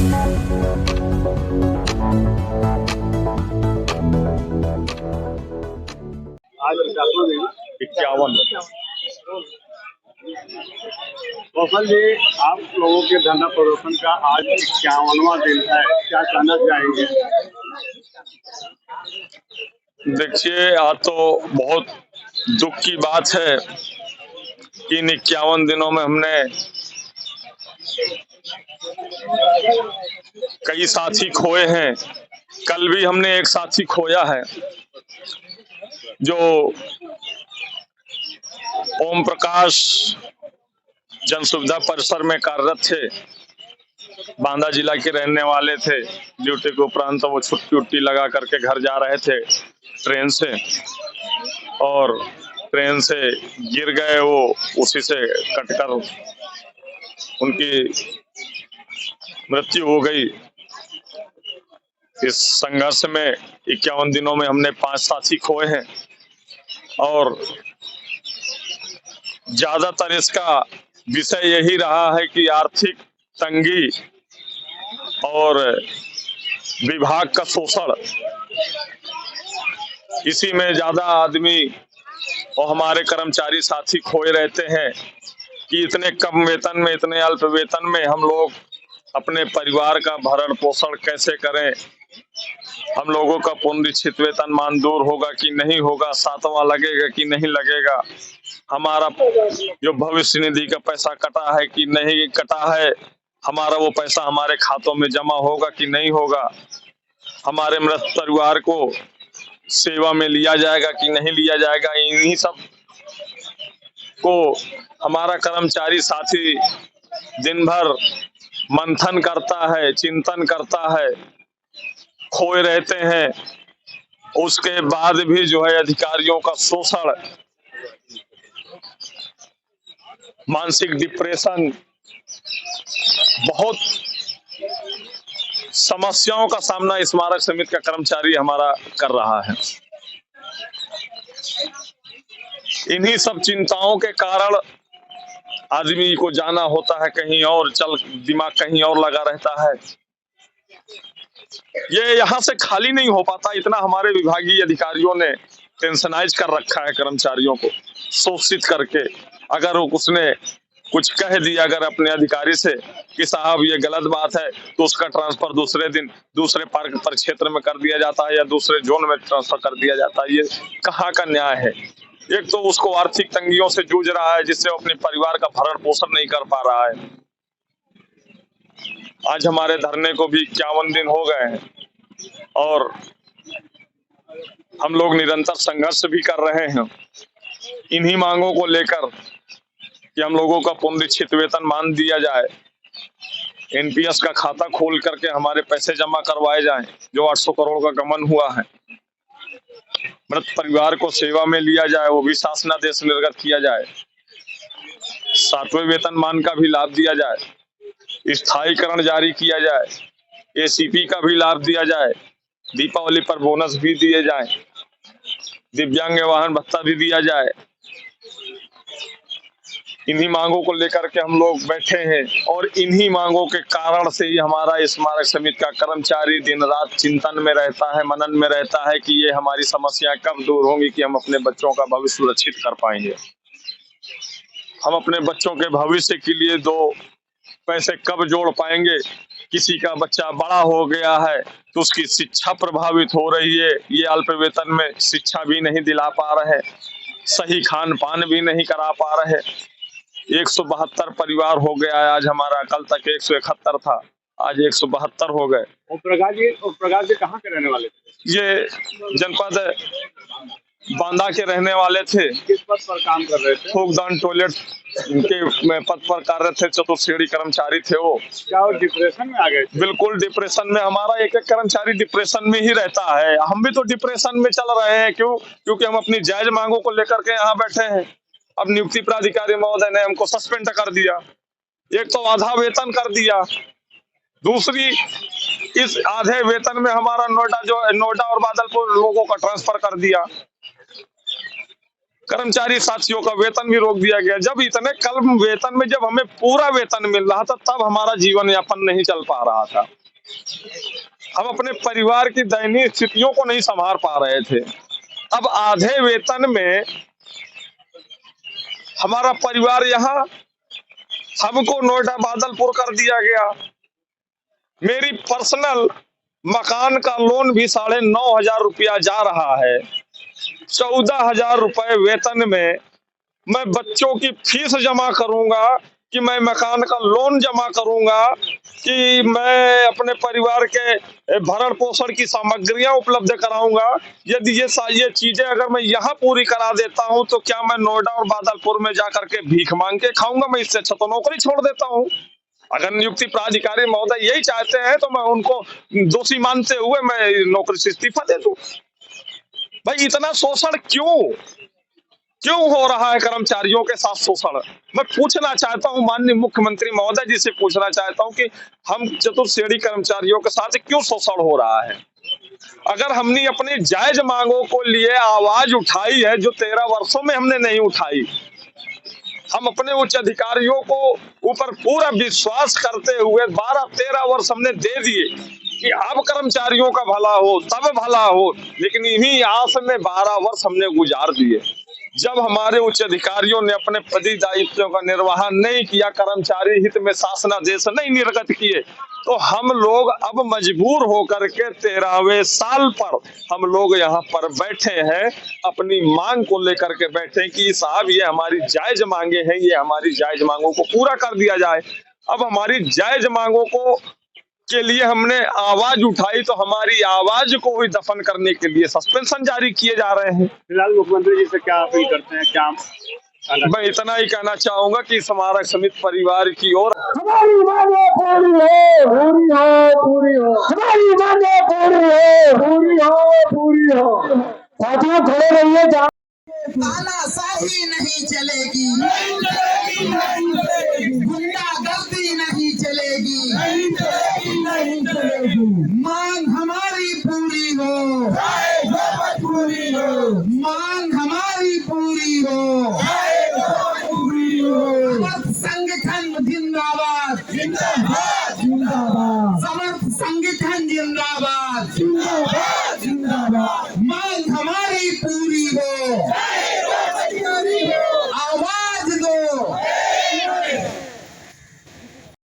आज 51। कौशल जी, आप लोगों के धरना प्रदर्शन का आज 51वां दिन है, क्या कहना चाहेंगे? देखिए, आज तो बहुत दुख की बात है कि इन 51 दिनों में हमने कई साथी खोए हैं। कल भी हमने एक साथी खोया है जो ओम प्रकाश जन सुविधा परिसर में कार्यरत थे। बांदा जिला के रहने वाले थे। ड्यूटी के उपरांत वो छुट्टी उट्टी लगा करके घर जा रहे थे ट्रेन से, और ट्रेन से गिर गए। वो उसी से कटकर उनकी मृत्यु हो गई। इस संघर्ष में 51 दिनों में हमने 5 साथी खोए हैं, और ज्यादातर इसका विषय यही रहा है कि आर्थिक तंगी और विभाग का शोषण, इसी में ज्यादा आदमी और हमारे कर्मचारी साथी खोए रहते हैं कि इतने कम वेतन में, इतने अल्प वेतन में हम लोग अपने परिवार का भरण पोषण कैसे करें। हम लोगों का पुनरीक्षित वेतन मान दूर होगा कि नहीं होगा, 7वां लगेगा कि नहीं लगेगा, हमारा जो भविष्य निधि का पैसा कटा है कि नहीं कटा है, हमारा वो पैसा हमारे खातों में जमा होगा कि नहीं होगा, हमारे मृत परिवार को सेवा में लिया जाएगा कि नहीं लिया जाएगा। इन्हीं सब को हमारा कर्मचारी साथी दिन भर मंथन करता है, चिंतन करता है, खोए रहते हैं। उसके बाद भी जो है अधिकारियों का शोषण, मानसिक डिप्रेशन, बहुत समस्याओं का सामना स्मारक समिति का कर्मचारी हमारा कर रहा है। इन्हीं सब चिंताओं के कारण आदमी को जाना होता है कहीं और, दिमाग कहीं और लगा रहता है। ये यहाँ से खाली नहीं हो पाता, इतना हमारे विभागीय अधिकारियों ने टेंशनाइज कर रखा है कर्मचारियों को, शोषित करके। अगर उसने कुछ कह दिया अगर अपने अधिकारी से कि साहब ये गलत बात है, तो उसका ट्रांसफर दूसरे दिन दूसरे पार्क पर क्षेत्र में कर दिया जाता है या दूसरे जोन में ट्रांसफर कर दिया जाता है। ये कहाँ का न्याय है? एक तो उसको आर्थिक तंगियों से जूझ रहा है जिससे वो अपने परिवार का भरण पोषण नहीं कर पा रहा है। आज हमारे धरने को भी 51 दिन हो गए हैं, और हम लोग निरंतर संघर्ष भी कर रहे हैं इन्हीं मांगों को लेकर कि हम लोगों का पुनरीक्षित वेतन मान दिया जाए, एनपीएस का खाता खोल करके हमारे पैसे जमा करवाए जाएं, जो 800 करोड़ का गमन हुआ है। मृत परिवार को सेवा में लिया जाए, वो भी शासनादेश निर्गत किया जाए। 7वें वेतनमान का भी लाभ दिया जाए, स्थायीकरण जारी किया जाए, एसीपी का भी लाभ दिया जाए, दीपावली पर बोनस भी दिए जाए, दिव्यांग वाहन भत्ता भी दिया जाए। इन्हीं मांगों को लेकर के हम लोग बैठे हैं, और इन्हीं मांगों के कारण से ही हमारा स्मारक समिति का कर्मचारी दिन रात चिंतन में रहता है, मनन में रहता है कि ये हमारी समस्याएं कब दूर होंगी, कि हम अपने बच्चों का भविष्य सुरक्षित कर पाएंगे। हम अपने बच्चों के भविष्य के लिए 2 पैसे कब जोड़ पाएंगे। किसी का बच्चा बड़ा हो गया है तो उसकी शिक्षा प्रभावित हो रही है, ये अल्प वेतन में शिक्षा भी नहीं दिला पा रहे, सही खान पान भी नहीं करा पा रहे। 172 परिवार हो गया है आज हमारा, कल तक 171 था, आज 172 हो गए। ओम प्रकाश जी कहाँ के रहने वाले थे? ये जनपद बांदा के रहने वाले थे। किस पद पर काम कर रहे थे? फूकदान टॉयलेट के पद पर कार्यरत थे, चतुर्श्रेणी कर्मचारी थे वो। क्या वो डिप्रेशन में आ गए थे? बिल्कुल डिप्रेशन में, हमारा एक कर्मचारी डिप्रेशन में ही रहता है। हम भी तो डिप्रेशन में चल रहे हैं। क्यों? क्योंकि हम अपनी जायज मांगों को लेकर के यहाँ बैठे हैं। अब नियुक्ति प्राधिकारी महोदय ने हमको सस्पेंड कर दिया, एक तो आधा वेतन कर दिया, दूसरी इस आधे वेतन में हमारा नोएडा और बादलपुर लोगों का ट्रांसफर कर दिया। कर्मचारी साथियों का वेतन भी रोक दिया गया। जब इतने कम वेतन में जब हमें पूरा वेतन मिल रहा था, तब हमारा जीवन यापन नहीं चल पा रहा था। हम अपने परिवार की दयनीय स्थितियों को नहीं संभाल पा रहे थे। अब आधे वेतन में हमारा परिवार यहाँ, हमको नोएडा बादलपुर कर दिया गया। मेरी पर्सनल मकान का लोन भी 9,500 रुपया जा रहा है। 14,000 रुपए वेतन में मैं बच्चों की फीस जमा करूंगा कि मैं मकान का लोन जमा करूंगा कि मैं अपने परिवार के भरण पोषण की सामग्रियां उपलब्ध कराऊंगा। यदि ये चीजें अगर मैं यहाँ पूरी करा देता हूं तो क्या मैं नोएडा और बादलपुर में जाकर के भीख मांग के खाऊंगा? मैं इससे अच्छा तो नौकरी छोड़ देता हूं। अगर नियुक्ति प्राधिकारी महोदय यही चाहते हैं तो मैं उनको दोषी मानते हुए मैं नौकरी से इस्तीफा दे दूं। भाई इतना शोषण क्यों हो रहा है? कर्मचारियों के साथ शोषण मैं पूछना चाहता हूं, माननीय मुख्यमंत्री महोदय जी से पूछना चाहता हूं कि हम चतुर्श्रेणी कर्मचारियों के साथ क्यों शोषण हो रहा है? अगर हमने अपनी जायज मांगों को लिए आवाज उठाई है, जो 13 वर्षों में हमने नहीं उठाई, हम अपने उच्च अधिकारियों को ऊपर पूरा विश्वास करते हुए 12-13 वर्ष हमने दे दिए कि अब कर्मचारियों का भला हो, तब भला हो, लेकिन इन्हीं आस में 12 वर्ष हमने गुजार दिए। जब हमारे उच्च अधिकारियों ने अपने पदी दायित्वों का निर्वहन नहीं किया, कर्मचारी हित में शासनादेश नहीं निर्गत किए, तो हम लोग अब मजबूर होकर के 13वें साल पर हम लोग यहाँ पर बैठे हैं, अपनी मांग को लेकर के बैठे कि साहब ये हमारी जायज मांगे हैं, ये हमारी जायज मांगों को पूरा कर दिया जाए। अब हमारी जायज मांगों को के लिए हमने आवाज उठाई तो हमारी आवाज को ही दफन करने के लिए सस्पेंशन जारी किए जा रहे हैं। फिलहाल मुख्यमंत्री जी से क्या अपील करते हैं? क्या मैं इतना ही कहना चाहूंगा कि स्मारक समिति परिवार की ओर हमारी मांगे पूरी हो, पूरी हो, पूरी हो, हमारी मांगे पूरी हो, पूरी हो, पूरी हो। साथियों खड़े रहिए। तानाशाही नहीं चलेगी, गुंडागर्दी नहीं चलेगी, मांग हमारी पूरी हो, मांग हमारी पूरी हो। समर्थ संगठन जिंदाबाद, समर्थ संगठन जिंदाबाद।